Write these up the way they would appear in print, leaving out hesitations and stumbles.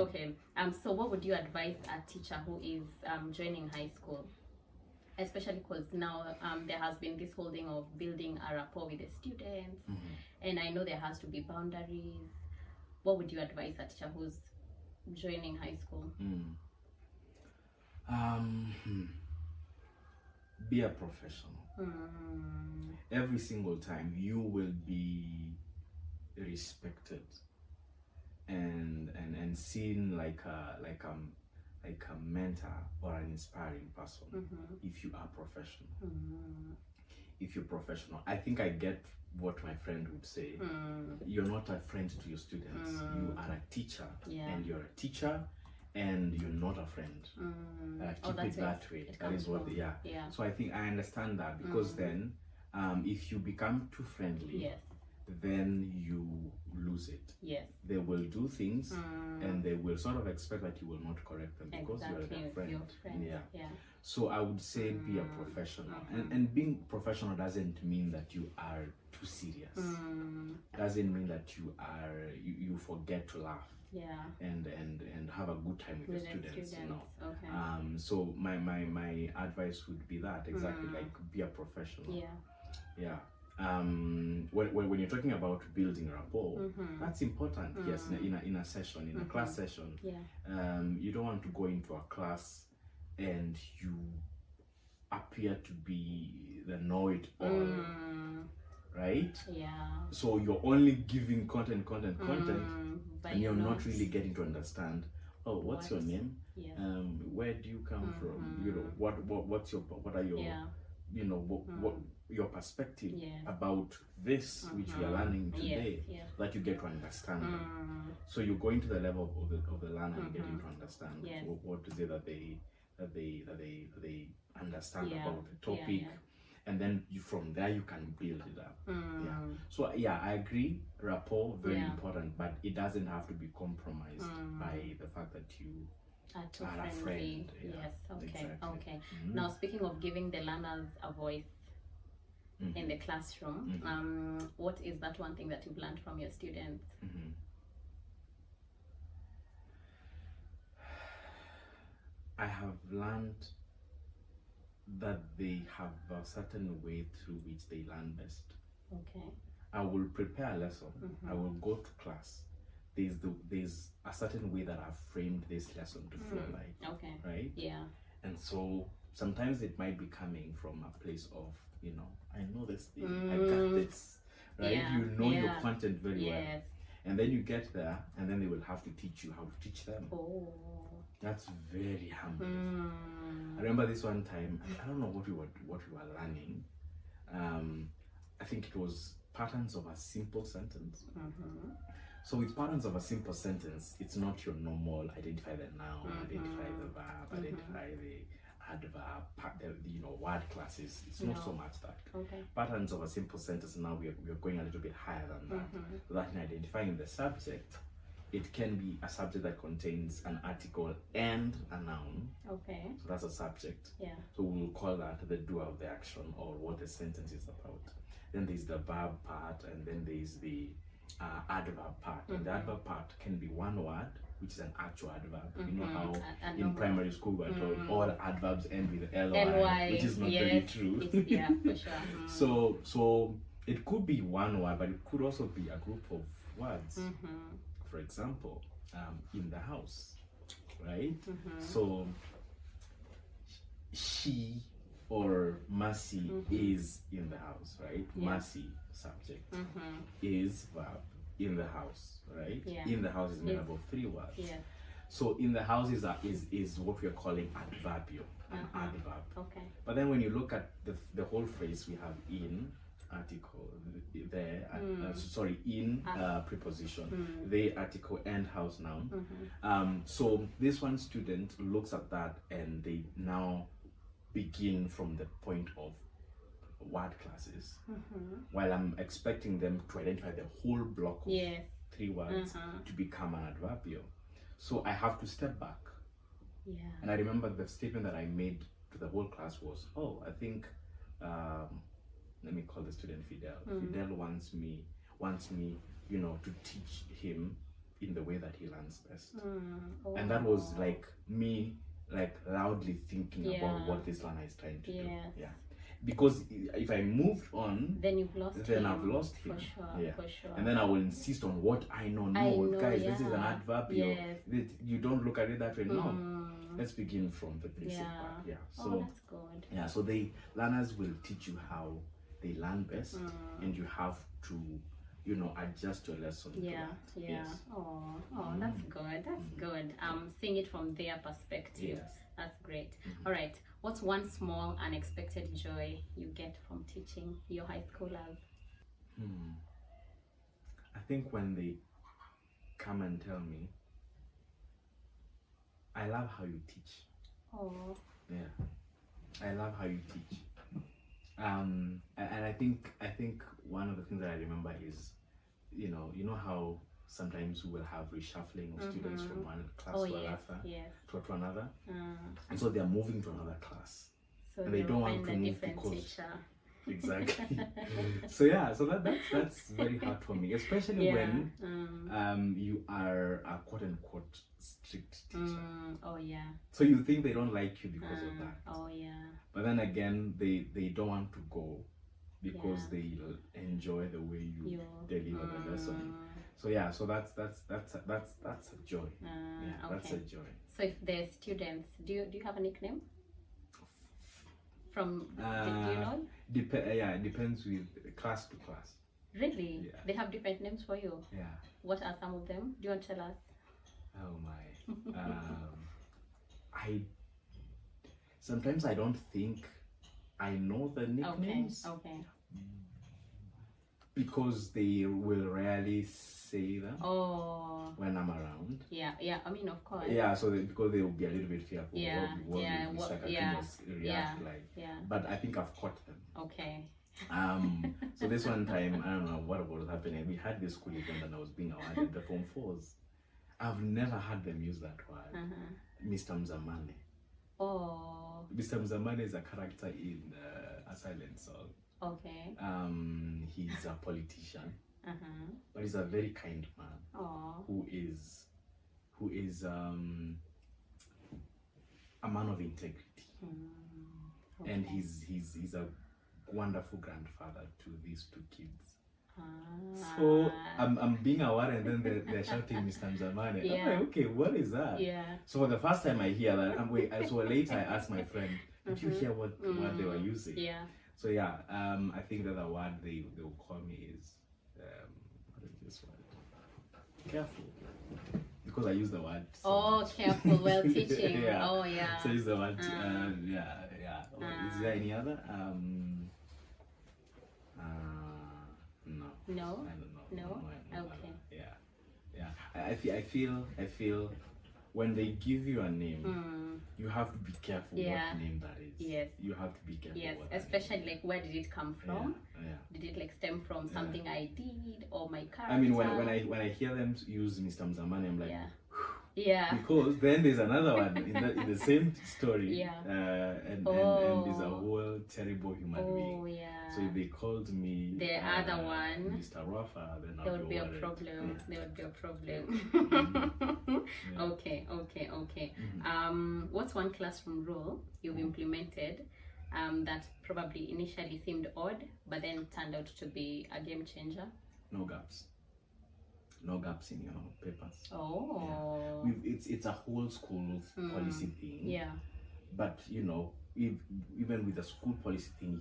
Okay. So what would you advise a teacher who is joining high school? Especially because now there has been this whole thing of building a rapport with the students, and I know there has to be boundaries. What would you advise a teacher who's joining high school? Be a professional. Every single time you will be respected and seen like a mentor or an inspiring person if you are professional. If you're professional, I think I get what my friend would say. You're not a friend to your students. You are a teacher, and you're a teacher, and you're not a friend. Keep it that way. That is what. So I think I understand that, because then, if you become too friendly, then you lose it. They will do things, and they will sort of expect that you will not correct them because you're their friend. So I would say be a professional, and being professional doesn't mean that you are too serious. Doesn't mean that you forget to laugh. And have a good time with the students. So my advice would be that exactly, like, be a professional. When you're talking about building rapport, that's important. Yes, in a session, in a class session, you don't want to go into a class and you appear to be the know-it-all, right? So you're only giving content, and you're not really getting to understand. Oh, what's your name? Where do you come from? You know, what are your what your perspective about this which we are learning today, that you get to understand them. So you're going to the level of the learner and getting to understand what is it that they understand about the topic, and then from there you can build it up. So I agree, rapport very important, but it doesn't have to be compromised by the fact that you are a friend. Okay. Now, speaking of giving the learners a voice in the classroom, what is that one thing that you've learned from your students? I have learned that they have a certain way through which they learn best. I will prepare a lesson. I will go to class. There's a certain way that I've framed this lesson to flow like. Right? And so sometimes it might be coming from a place of, I know this thing, I got this, right? You know your content very well. And then you get there, and then they will have to teach you how to teach them. That's very humbling. I remember this one time, I don't know what we were learning. I think it was patterns of a simple sentence. So with patterns of a simple sentence, it's not your normal identify the noun, identify the verb, identify the adverb, word classes. It's not so much that. Patterns of a simple sentence, now we're going a little bit higher than that. So that in identifying the subject, it can be a subject that contains an article and a noun. So that's a subject. So we'll call that the doer of the action, or what the sentence is about. Then there's the verb part, and then there's the adverb part. And the adverb part can be one word, which is an actual adverb. You know how in primary school we're told all adverbs end with ly, which is not very true. For sure. So it could be one word, but it could also be a group of words. For example, in the house, right? So she or Mercy is in the house, right? Mercy, subject, is verb, in the house, right? In the house is made up of three words. So in the house is what we are calling adverbial, an adverb. But then when you look at the whole phrase, we have in, article, there, in, preposition, they, article, and house, noun. So this one student looks at that, and they now begin from the point of word classes, while I'm expecting them to identify the whole block of three words to become an adverbial. So I have to step back. And I remember the statement that I made to the whole class was, I think, let me call the student Fidel. Fidel wants me, to teach him in the way that he learns best. And that was like me like loudly thinking about what this learner is trying to do. Yeah. Because if I moved on, then you've lost then him. I've lost him. For sure, yeah. For sure. And then I will insist on what I know. No, guys, this is an adverb. You don't look at it that way. No. Let's begin from the basic part. Yeah. So that's good. Yeah. So learners will teach you how they learn best, and you have to, you know, adjust your lesson. Yeah. Yes. That's good. That's good. Seeing it from their perspective. Yes. That's great. All right. What's one small unexpected joy you get from teaching your high schoolers? I think when they come and tell me, I love how you teach. Oh. Yeah. I love how you teach. And I think one of the things that I remember is, you know how sometimes we will have reshuffling of students from one class to another, and so they are moving to another class, so and they don't want to move because teacher. Exactly. So that's very hard for me, especially when you are a quote unquote strict teacher. So you think they don't like you because of that. But then again, they don't want to go because they enjoy the way you deliver the lesson. So that's a joy. That's a joy. So if the students, do you have a nickname? From do you know? It depends with class to class. Really? Yeah. They have different names for you? Yeah. What are some of them? Do you want to tell us? Oh my. Sometimes I don't think I know the nicknames. Okay. Because they will rarely say them when I'm around. Yeah. I mean, of course. Yeah, so because they will be a little bit fearful. But I think I've caught them. Okay. So this one time, I don't know what was happening. We had this school event and I was being awarded the Form 4s. I've never had them use that word. Mr. Mzamane. Oh. Mr. Mzamane is a character in a silent song. Okay. He's a politician, but he's a very kind man who is a man of integrity, and he's a wonderful grandfather to these two kids. So I'm being awarded, and then they're shouting Mr. Mzamane. I'm like, okay, what is that? So for the first time I hear that, so later I asked my friend, did you hear what they were using? So I think that the word they will call me is what is this word? Careful, because I use the word. Careful while teaching. So I use the word. Is there any other? No. I don't know. No. Okay. I feel when they give you a name, you have to be careful what name that is. Yes. You have to be careful. Yes, what especially like where did it come from? Did it like stem from something I did or my character? I mean, when I hear them use Mr. Mzamane, I'm like, yeah. Because then there's another one in the same story. And there's a whole terrible human being. So if they called me the other one, Mr. Rafa, then there would be a problem. There would be a problem. Okay. What's one classroom rule you've implemented that probably initially seemed odd, but then turned out to be a game changer? No gaps. No gaps in your papers. It's a whole school policy thing. But even with the school policy thing,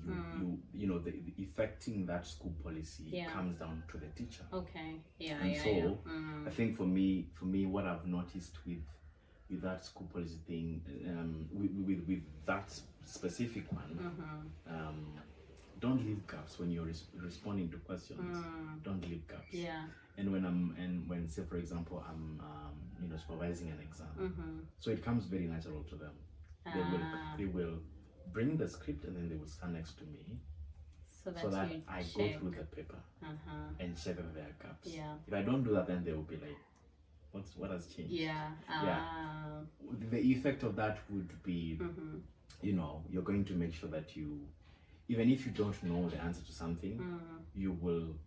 the effecting that school policy comes down to the teacher. I think for me, what I've noticed with that school policy thing, with that specific one, don't leave gaps when you're responding to questions. Don't leave gaps. And when say for example I'm supervising an exam, so it comes very natural to them. They will bring the script and then they will stand next to me so that I go through the paper and check that there are gaps. If I don't do that, then they will be like, what has changed? The effect of that would be you're going to make sure that you, even if you don't know the answer to something, you will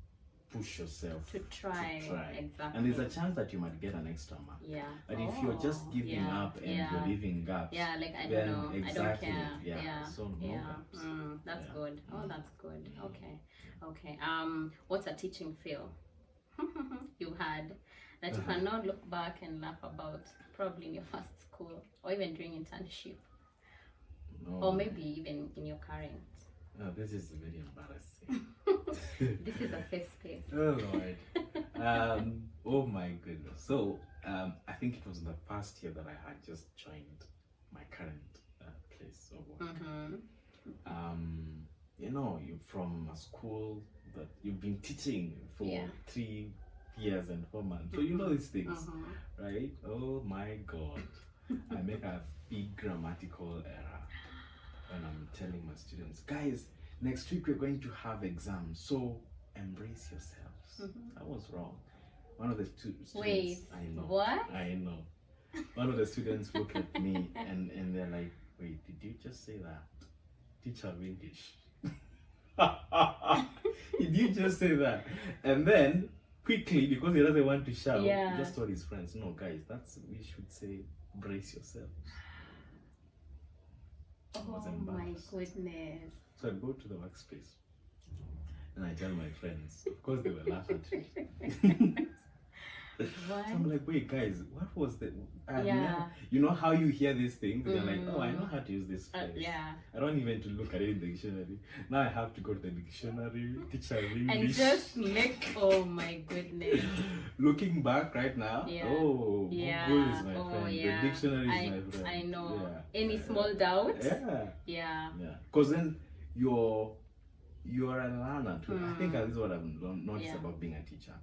push yourself to try. Exactly. And there's a chance that you might get an extra mark. Yeah. But if you're just giving up and you're leaving gaps, like I don't know, exactly, I don't care. So no gaps. That's good. Oh, that's good. Okay. What's a teaching fail you had that you can now look back and laugh about, probably in your first school or even during internship, or maybe even in your current? Oh, this is very embarrassing. This is a safe space. Oh Lord. Oh my goodness. So I think it was in the first year that I had just joined my current place of work. You know, you're from a school that you've been teaching for 3 years and 4 months, so you know these things, right? Oh my God. I make a big grammatical error when I'm telling my students, guys, next week we're going to have exams, so embrace yourselves. I was wrong. One of the students, wait, I know, what? I know. One of the students look at me and they're like, wait, did you just say that? Teacher of English. Did you just say that? And then quickly, because he doesn't want to shout, he just told his friends, no guys, we should say brace yourself. Oh my goodness. So I go to the workspace and I tell my friends. Of course they will laugh at me. So I'm like, wait guys, what was the you know how you hear these things? They're like, oh, I know how to use this phrase. I don't even to look at it in the dictionary. Now I have to go to the dictionary, teacher English. And just make, oh my goodness. Looking back right now, Google is my friend. The dictionary is my friend. I know. Any small doubts? Yeah. Because then you're a learner too. I think this is what I've noticed about being a teacher.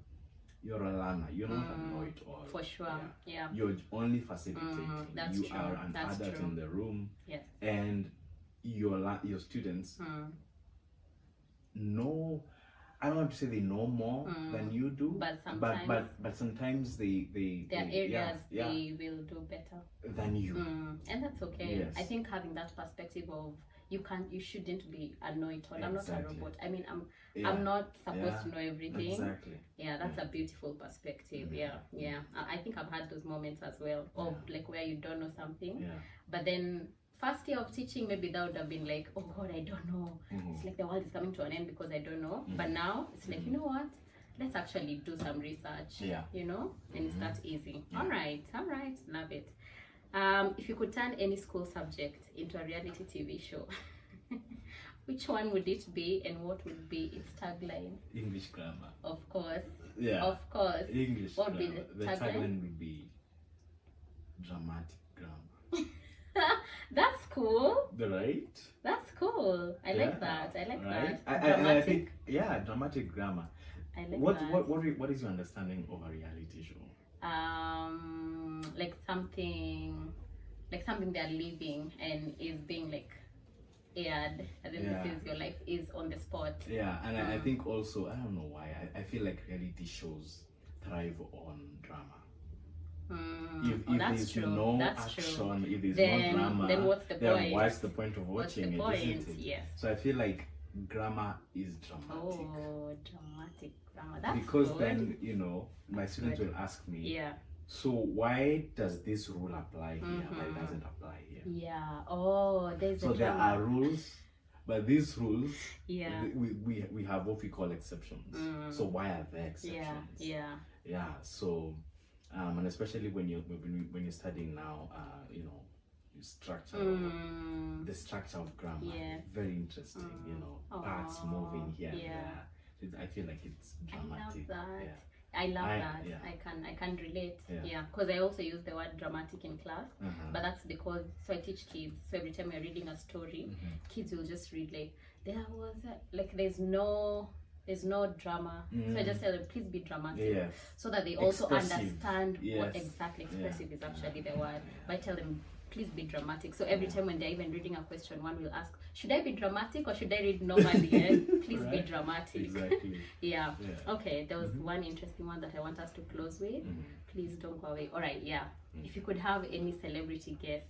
You're a learner. You're not a know-it-all. For sure. Yeah. You're only facilitating. That's you true. are an adult in the room. Yes. And your students know. I don't want to say they know more than you do. But sometimes they there are areas they will do better than you. And that's okay. Yes. I think having that perspective of you shouldn't be a know-it-all. I'm not a robot. I mean, I'm not supposed to know everything. Exactly. Yeah, that's a beautiful perspective. Yeah. I think I've had those moments as well of like where you don't know something, but then first year of teaching, maybe that would have been like, oh God, I don't know. It's like the world is coming to an end because I don't know. But now it's like, you know what? Let's actually do some research. You know, and it's that easy. All right, love it. If you could turn any school subject into a reality TV show, which one would it be and what would be its tagline? English grammar. Of course. Yeah. Of course. English what grammar. Would be the tagline would be dramatic grammar. That's cool. Right? That's cool. I like that. I like that. I think, dramatic grammar. I like that. What is your understanding of a reality show? Like something they're living and is being like aired, and then this is your life is on the spot. And I think also, I don't know why, I feel like reality shows thrive on drama. If that's true. No that's action, true. if there's then, no drama, then what's the point? Then what's the point of watching it? Isn't it? Yes. So I feel like grammar is dramatic. Oh, dramatic grammar. That's because good. Then my students will ask me. So why does this rule apply here? Why it doesn't apply here? Yeah. Oh, there's so there are rules, but these rules, we have what we call exceptions. So why are there exceptions? Yeah. So, and especially when you're studying now, structure, the structure of grammar, very interesting. Parts moving here and there. I feel like it's dramatic. I love that. I love that. I can relate. Because I also use the word dramatic in class, but that's because I teach kids. So every time we're reading a story, kids will just read like there's no drama. So I just tell them, please be dramatic, so that they also understand what exactly expressive is actually the word. But I tell them, please be dramatic. So every time when they're even reading a question, one will ask, should I be dramatic or should I read normally? Please be dramatic. Exactly. Okay, there was one interesting one that I want us to close with. Please don't go away. All right, if you could have any celebrity guest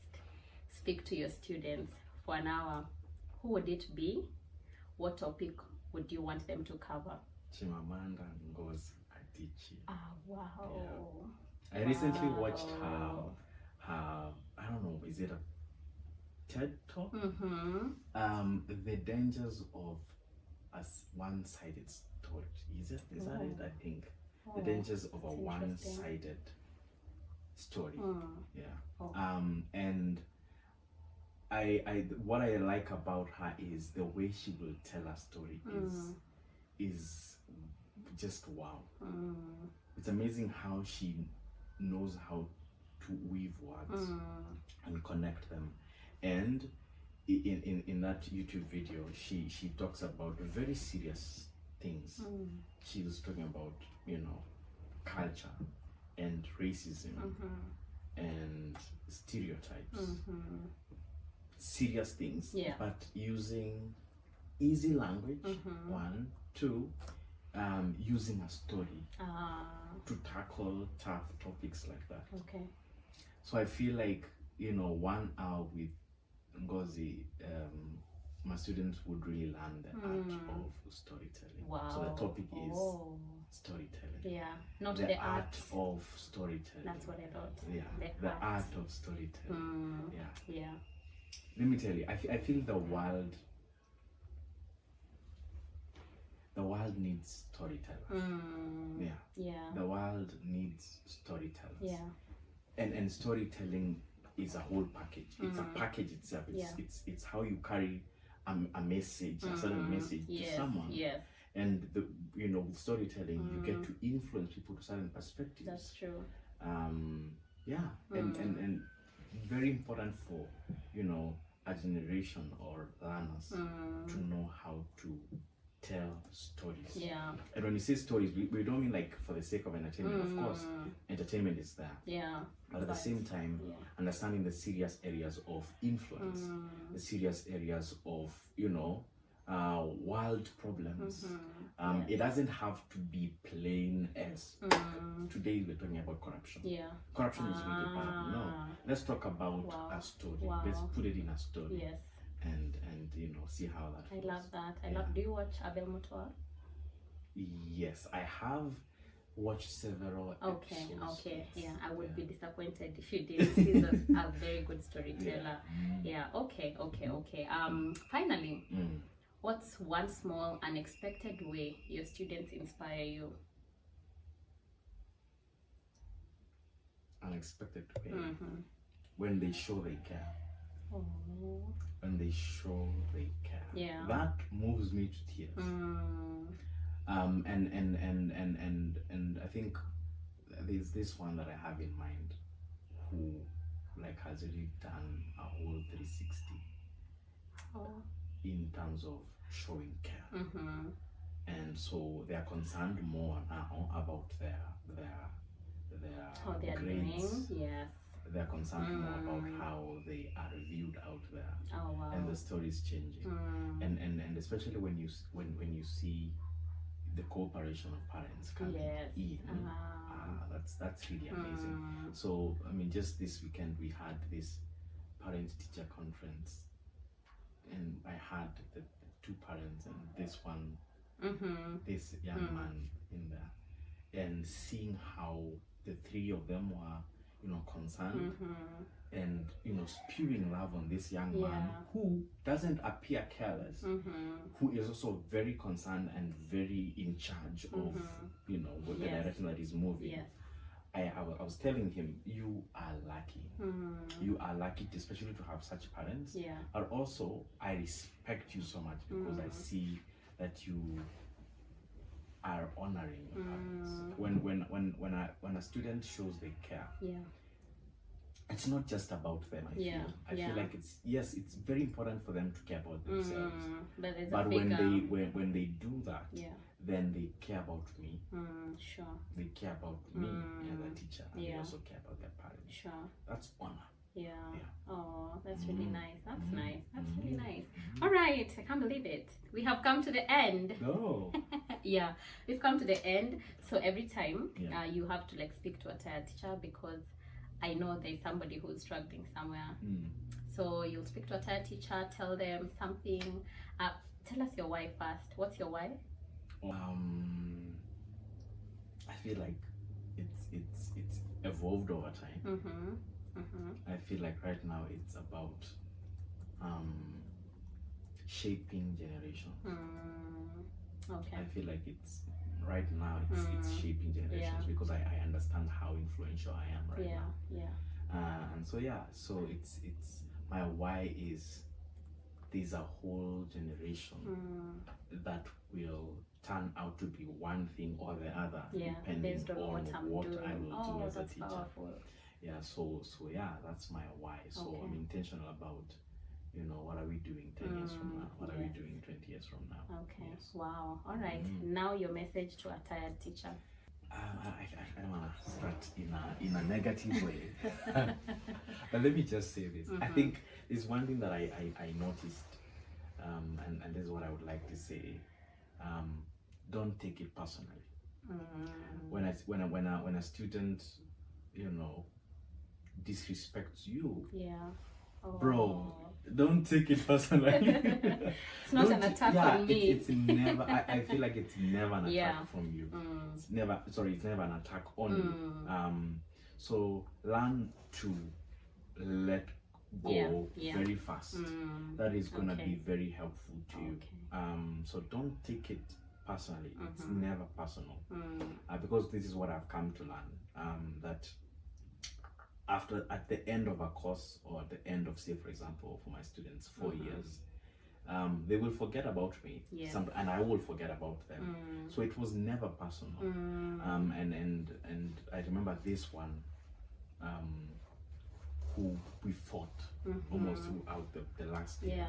speak to your students for an hour, who would it be? What topic would you want them to cover? Chimamanda Ngozi Adichie. Ah, wow. Yeah. I recently watched her, I don't know, is it a TED Talk? The dangers of a one-sided story. Is that it? I think. The dangers of a one-sided story. And I what I like about her is the way she will tell a story is just wow. It's amazing how she knows how to weave words and connect them. And in that YouTube video, she talks about very serious things. She was talking about, culture and racism and stereotypes. Serious things, but using easy language. One, two, using a story to tackle tough topics like that. Okay. So I feel like 1 hour with Ngozi, my students would really learn the art of storytelling. Wow. So the topic is storytelling. Yeah, not the art of storytelling. That's what I thought. Yeah, the art of storytelling. Yeah. Let me tell you, I feel the world needs storytellers. Yeah. The world needs storytellers. Yeah. And storytelling is a whole package. It's a package itself. It's how you carry a message, a certain message to someone. Yes. And with storytelling, you get to influence people to certain perspectives. That's true. And very important for a generation or learners to know how to tell stories. Yeah. And when we say stories, we don't mean like for the sake of entertainment. Of course, entertainment is there. Yeah. But at the same time, understanding the serious areas of influence, the serious areas of world problems. It doesn't have to be plain as today we're talking about corruption. Yeah. Corruption is really bad. No, let's talk about a story. Let's put it in a story. Yes. And see how that I goes. love that. I love. Do you watch Abel Mutua? Yes, I have watched several episodes. Okay. Yeah, I would be disappointed if you didn't. He's a very good storyteller. Yeah. Okay. Finally, what's one small unexpected way your students inspire you? Unexpected way. When they show they care. Oh. When they show they care. Yeah. That moves me to tears. And I think there's this one that I have in mind who has really done a whole 360 in terms of showing care. And so they are concerned more now about their how they are grades. doing. Yes. They're concerned more about how they are viewed out there. Oh, wow. And the story is changing. And especially when you see the cooperation of parents coming in, that's really amazing. So just this weekend we had this parent teacher conference, and I had the two parents and this one, this young man in there, and seeing how the three of them were concerned and spewing love on this young man who doesn't appear careless, who is also very concerned and very in charge of what the direction that he's moving. I was telling him, you are lucky. You are lucky, especially to have such parents. But also I respect you so much because I see that you are honoring your parents. When a student shows they care, it's not just about them. I feel like it's very important for them to care about themselves. But when they do that, then they care about me. Sure. They care about me as a teacher, and they also care about their parents. Sure. That's honor. Yeah. Oh, that's really nice. That's nice. That's really nice. All right, I can't believe it. We have come to the end. No. Yeah, we've come to the end. So every time you have to speak to a tired teacher, because I know there's somebody who's struggling somewhere. So you'll speak to a tired teacher, tell them something. Tell us your why first. What's your why? I feel like it's evolved over time. I feel like right now it's about shaping generation. Okay. I feel like it's right now it's shaping generations because I understand how influential I am right now. And so it's my why is there's a whole generation that will turn out to be one thing or the other depending on what I will do as a teacher. Powerful. So that's my why. So I'm intentional about, what are we doing 10 years from now? What are we doing 20 years from now? Okay. Yes. Wow. All right. Now your message to a tired teacher. I don't want to start in a negative way. But let me just say this. I think it's one thing that I noticed, and this is what I would like to say. Don't take it personally. When a student, disrespects you, bro, don't take it personally. It's not an attack on me. It's never. I feel like it's never an attack from you. It's never an attack on you. So learn to let go very fast. That is gonna be very helpful to you. So don't take it personally. It's never personal. Because this is what I've come to learn. That at the end of a course, or at the end of, say for example, for my students, 4 years, they will forget about me, and I will forget about them. So it was never personal. And I remember this one, who we fought almost throughout the last year,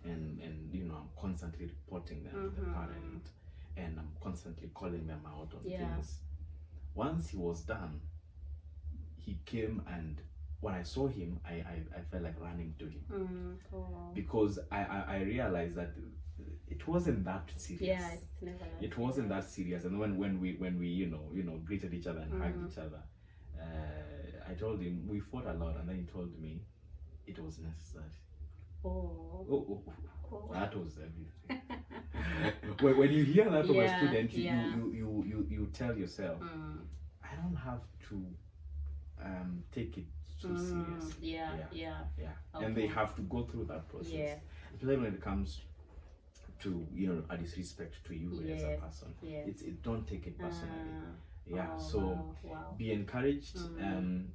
and I'm constantly reporting them to the parent, and I'm constantly calling them out on things. Once he was done, he came, and when I saw him, I felt like running to him because I realized that it wasn't that serious. Yeah, it's never that it wasn't that serious. And when we greeted each other and hugged each other, I told him we fought a lot, and then he told me it was necessary. That was everything. When you hear that from a student, you tell yourself, I don't have to take it so serious. Okay. And they have to go through that process, especially when it comes to a disrespect to you as a person. It don't take it personally. Be encouraged. And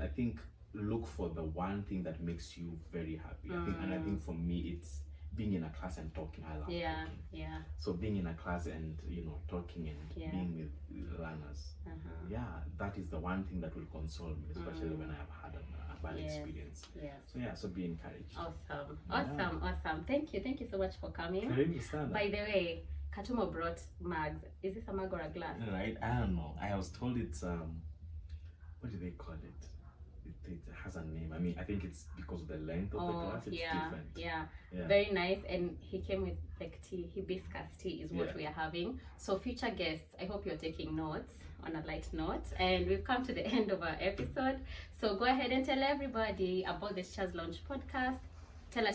I think look for the one thing that makes you very happy. I think for me it's being in a class and talking. I love talking. So being in a class and talking and being with learners, that is the one thing that will console me, especially when I have had a bad experience. So be encouraged. Awesome. Thank you so much for coming. By the way, Katumo brought mugs. Is this a mug or a glass? Right, I don't know. I was told it's what do they call it? It has a name. I think it's because of the length of the glass. It's different. Very nice. And he came with like tea. Hibiscus tea is what we are having. So future guests, I hope you're taking notes on a light note. And we've come to the end of our episode. So go ahead and tell everybody about the Teachers Lounge podcast. Tell a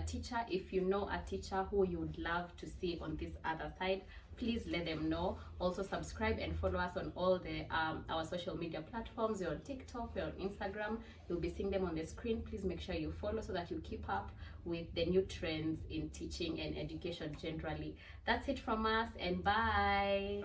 teacher. If you know a teacher who you would love to see on this other side, please let them know. Also subscribe and follow us on all the our social media platforms. We're on TikTok, we're on Instagram. You'll be seeing them on the screen. Please make sure you follow so that you keep up with the new trends in teaching and education generally. That's it from us, and bye.